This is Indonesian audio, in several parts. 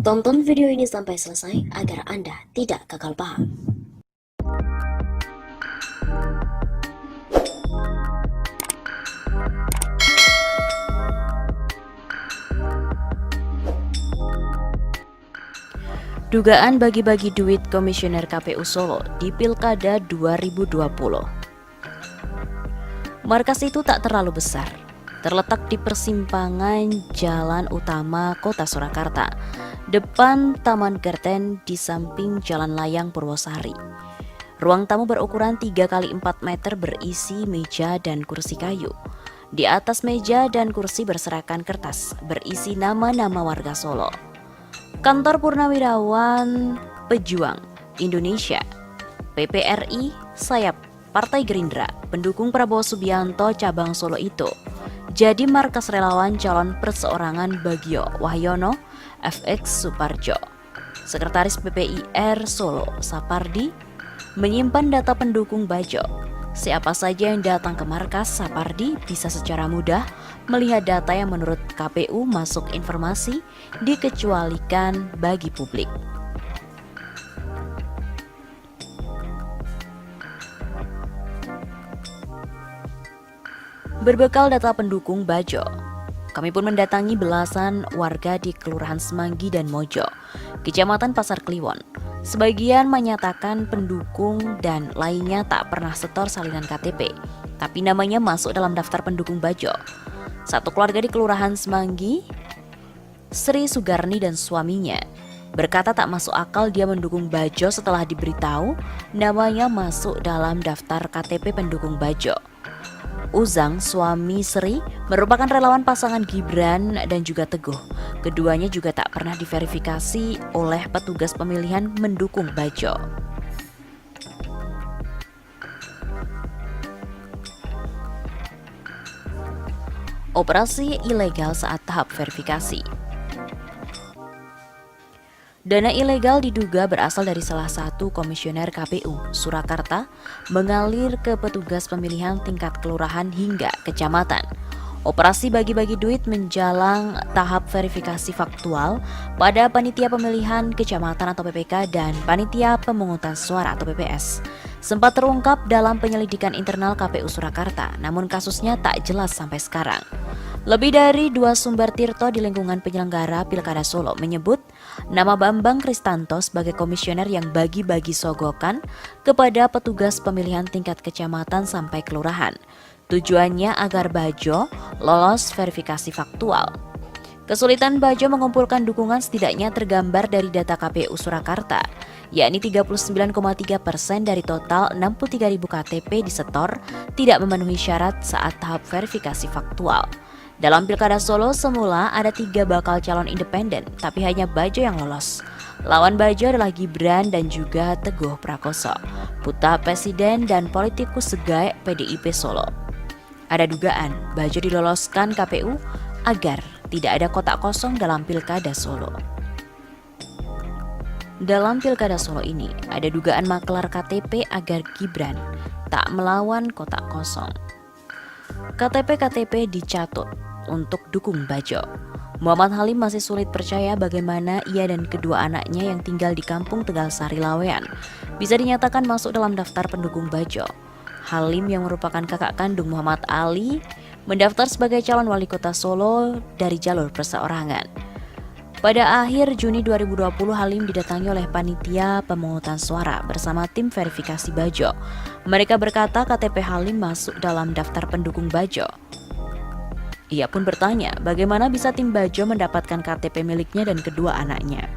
Tonton video ini sampai selesai agar Anda tidak gagal paham. Dugaan bagi-bagi duit Komisioner KPU Solo di Pilkada 2020. Markas itu tak terlalu besar, terletak di persimpangan Jalan Utama Kota Surakarta, depan Taman Gerten di samping Jalan Layang Purwosari. Ruang tamu berukuran 3 x 4 meter berisi meja dan kursi kayu. Di atas meja dan kursi berserakan kertas berisi nama-nama warga Solo. Kantor Purnawirawan Pejuang Indonesia, PPRI, sayap Partai Gerindra, pendukung Prabowo Subianto cabang Solo itu jadi markas relawan calon perseorangan Bagio Wahyono, FX Suparjo. Sekretaris PPIR Solo, Sapardi, menyimpan data pendukung Bajo. Siapa saja yang datang ke markas Sapardi bisa secara mudah melihat data yang menurut KPU masuk informasi dikecualikan bagi publik. Berbekal data pendukung Bajo, kami pun mendatangi belasan warga di Kelurahan Semanggi dan Mojo, Kecamatan Pasar Kliwon. Sebagian menyatakan pendukung dan lainnya tak pernah setor salinan KTP, tapi namanya masuk dalam daftar pendukung Bajo. Satu keluarga di Kelurahan Semanggi, Sri Sugarni dan suaminya, berkata tak masuk akal dia mendukung Bajo setelah diberitahu namanya masuk dalam daftar KTP pendukung Bajo. Uzang, suami Sri, merupakan relawan pasangan Gibran dan juga Teguh. Keduanya juga tak pernah diverifikasi oleh petugas pemilihan mendukung Bajo. Operasi ilegal saat tahap verifikasi. Dana ilegal diduga berasal dari salah satu komisioner KPU Surakarta mengalir ke petugas pemilihan tingkat kelurahan hingga kecamatan. Operasi bagi-bagi duit menjalang tahap verifikasi faktual pada panitia pemilihan kecamatan atau PPK dan panitia pemungutan suara atau PPS. Sempat terungkap dalam penyelidikan internal KPU Surakarta, namun kasusnya tak jelas sampai sekarang. Lebih dari 2 sumber tirto di lingkungan penyelenggara Pilkada Solo menyebut nama Bambang Kristanto sebagai komisioner yang bagi-bagi sogokan kepada petugas pemilihan tingkat kecamatan sampai kelurahan. Tujuannya agar Bajo lolos verifikasi faktual. Kesulitan Bajo mengumpulkan dukungan setidaknya tergambar dari data KPU Surakarta, yakni 39,3% dari total 63.000 KTP disetor tidak memenuhi syarat saat tahap verifikasi faktual. Dalam Pilkada Solo semula ada 3 bakal calon independen, tapi hanya Bajo yang lolos. Lawan Bajo adalah Gibran dan juga Teguh Prakoso, putra presiden dan politikus segae PDIP Solo. Ada dugaan Bajo diloloskan KPU agar tidak ada kotak kosong dalam Pilkada Solo. Dalam Pilkada Solo ini ada dugaan maklar KTP agar Gibran tak melawan kotak kosong. KTP dicatut untuk dukung Bajo. Muhammad Halim masih sulit percaya bagaimana ia dan kedua anaknya yang tinggal di kampung Tegal Sari Lawean bisa dinyatakan masuk dalam daftar pendukung Bajo. Halim yang merupakan kakak kandung Muhammad Ali mendaftar sebagai calon wali kota Solo dari jalur perseorangan. Pada akhir Juni 2020 Halim didatangi oleh panitia pemungutan suara bersama tim verifikasi Bajo. Mereka berkata KTP Halim masuk dalam daftar pendukung Bajo. Ia pun bertanya bagaimana bisa tim Bajo mendapatkan KTP miliknya dan kedua anaknya.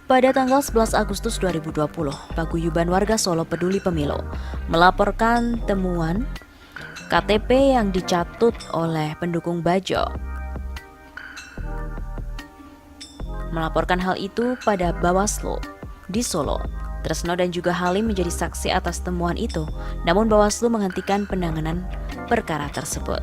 Pada tanggal 11 Agustus 2020, Paguyuban Warga Solo Peduli Pemilu melaporkan temuan KTP yang dicatut oleh pendukung Bajo. Melaporkan hal itu pada Bawaslu di Solo. Tresno dan juga Halim menjadi saksi atas temuan itu, namun Bawaslu menghentikan penanganan perkara tersebut.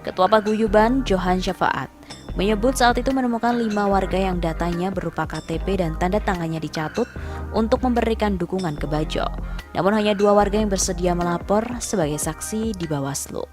Ketua Paguyuban Johan Syafaat menyebut saat itu menemukan 5 warga yang datanya berupa KTP dan tanda tangannya dicatut untuk memberikan dukungan ke Bajo. Namun hanya 2 warga yang bersedia melapor sebagai saksi di Bawaslu.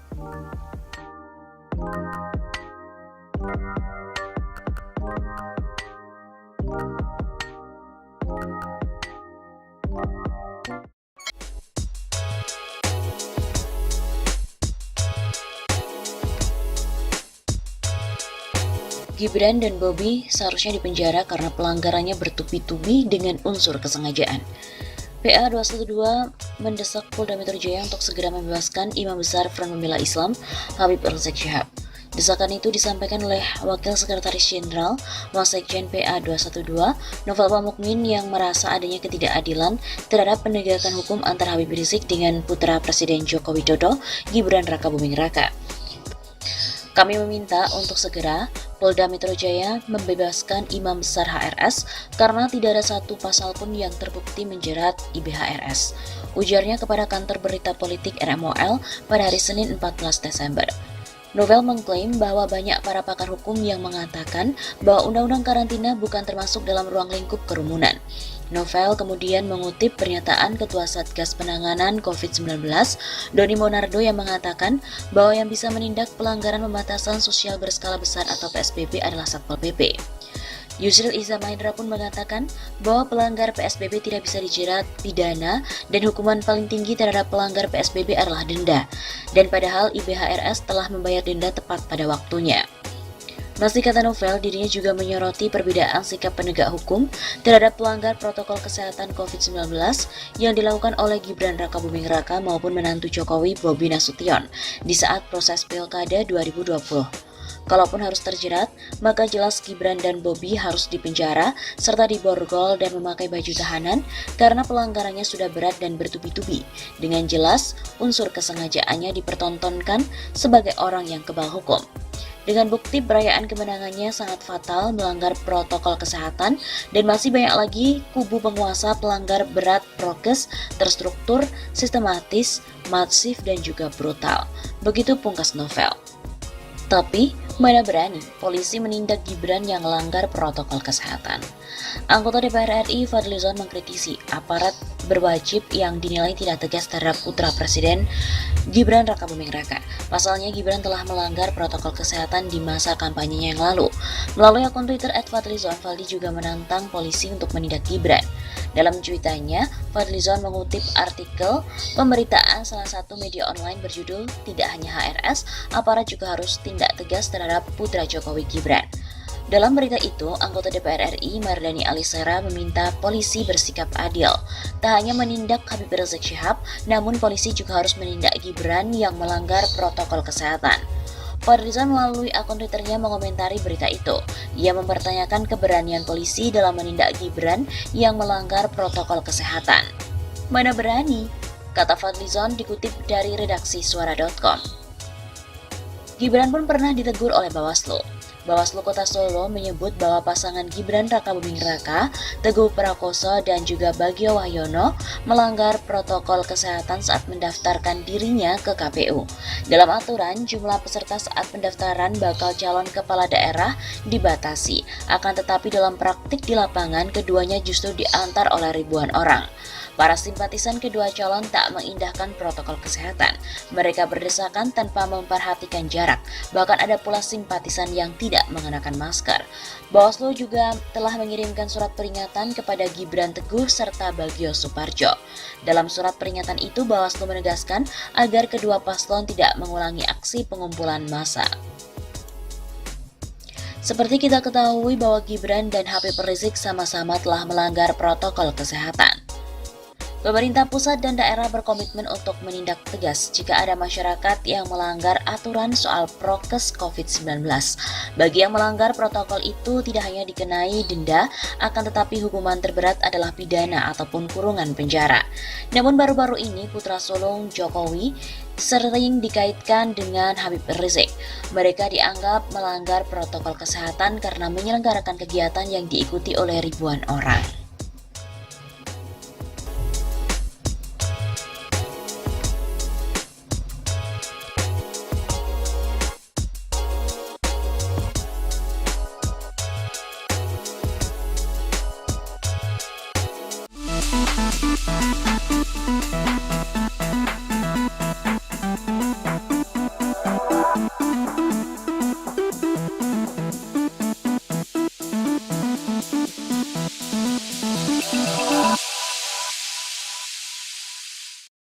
Gibran dan Bobi seharusnya dipenjara karena pelanggarannya bertubi-tubi dengan unsur kesengajaan. PA 212 mendesak Polda Metro Jaya untuk segera membebaskan Imam Besar Front Pembela Islam Habib Rizik Syihab. Desakan itu disampaikan oleh Wakil Sekretaris Jenderal Wasekjen PA 212 Novel Pamukmin yang merasa adanya ketidakadilan terhadap penegakan hukum antara Habib Rizik dengan putra Presiden Joko Widodo, Gibran Rakabuming Raka. Kami meminta untuk segera Polda Metro Jaya membebaskan Imam Besar HRS karena tidak ada satu pasal pun yang terbukti menjerat IBHRS. Ujarnya kepada kantor berita politik RMOL pada hari Senin 14 Desember. Novel mengklaim bahwa banyak para pakar hukum yang mengatakan bahwa undang-undang karantina bukan termasuk dalam ruang lingkup kerumunan. Novel kemudian mengutip pernyataan Ketua Satgas Penanganan COVID-19, Doni Monardo yang mengatakan bahwa yang bisa menindak pelanggaran pembatasan sosial berskala besar atau PSBB adalah Satpol PP. Yusril Iza Mahendra pun mengatakan bahwa pelanggar PSBB tidak bisa dijerat pidana dan hukuman paling tinggi terhadap pelanggar PSBB adalah denda. Dan padahal IBHRS telah membayar denda tepat pada waktunya. Masih kata Novel, dirinya juga menyoroti perbedaan sikap penegak hukum terhadap pelanggar protokol kesehatan COVID-19 yang dilakukan oleh Gibran Rakabuming Raka maupun menantu Jokowi Bobi Nasution di saat proses Pilkada 2020. Kalaupun harus terjerat, maka jelas Gibran dan Bobi harus dipenjara serta diborgol dan memakai baju tahanan karena pelanggarannya sudah berat dan bertubi-tubi. Dengan jelas, unsur kesengajaannya dipertontonkan sebagai orang yang kebal hukum. Dengan bukti perayaan kemenangannya sangat fatal melanggar protokol kesehatan dan masih banyak lagi kubu penguasa pelanggar berat prokes, terstruktur, sistematis, masif dan juga brutal. Begitu pungkas Novel. Tapi, mana berani polisi menindak Gibran yang melanggar protokol kesehatan. Anggota DPR RI Fadlizon mengkritisi aparat berwajib yang dinilai tidak tegas terhadap putra Presiden Gibran Rakabuming Raka. Pasalnya Gibran telah melanggar protokol kesehatan di masa kampanyenya yang lalu. Melalui akun Twitter @Fadlizon, Fadli juga menantang polisi untuk menindak Gibran. Dalam cuitannya, Fadlizon mengutip artikel pemberitaan salah satu media online berjudul "Tidak hanya HRS, aparat juga harus tindak tegas terhadap putra Jokowi Gibran". Dalam berita itu, anggota DPR RI Mardani Alisera meminta polisi bersikap adil. Tak hanya menindak Habib Rizik Syihab, namun polisi juga harus menindak Gibran yang melanggar protokol kesehatan. Fadlizon melalui akun Twitternya mengomentari berita itu. Ia mempertanyakan keberanian polisi dalam menindak Gibran yang melanggar protokol kesehatan. Mana berani? Kata Fadlizon dikutip dari redaksi suara.com. Gibran pun pernah ditegur oleh Bawaslu. Bawaslu Kota Solo menyebut bahwa pasangan Gibran Rakabuming Raka, Teguh Prakoso dan juga Bagio Wahyono melanggar protokol kesehatan saat mendaftarkan dirinya ke KPU. Dalam aturan, jumlah peserta saat pendaftaran bakal calon kepala daerah dibatasi. Akan tetapi dalam praktik di lapangan, keduanya justru diantar oleh ribuan orang. Para simpatisan kedua calon tak mengindahkan protokol kesehatan. Mereka berdesakan tanpa memperhatikan jarak. Bahkan ada pula simpatisan yang tidak mengenakan masker. Bawaslu juga telah mengirimkan surat peringatan kepada Gibran Teguh serta Bagio Suparjo. Dalam surat peringatan itu, Bawaslu menegaskan agar kedua paslon tidak mengulangi aksi pengumpulan massa. Seperti kita ketahui bahwa Gibran dan Habib Rizik sama-sama telah melanggar protokol kesehatan. Pemerintah pusat dan daerah berkomitmen untuk menindak tegas jika ada masyarakat yang melanggar aturan soal prokes COVID-19. Bagi yang melanggar protokol itu tidak hanya dikenai denda, akan tetapi hukuman terberat adalah pidana ataupun kurungan penjara. Namun baru-baru ini putra sulung Jokowi sering dikaitkan dengan Habib Rizik. Mereka dianggap melanggar protokol kesehatan karena menyelenggarakan kegiatan yang diikuti oleh ribuan orang.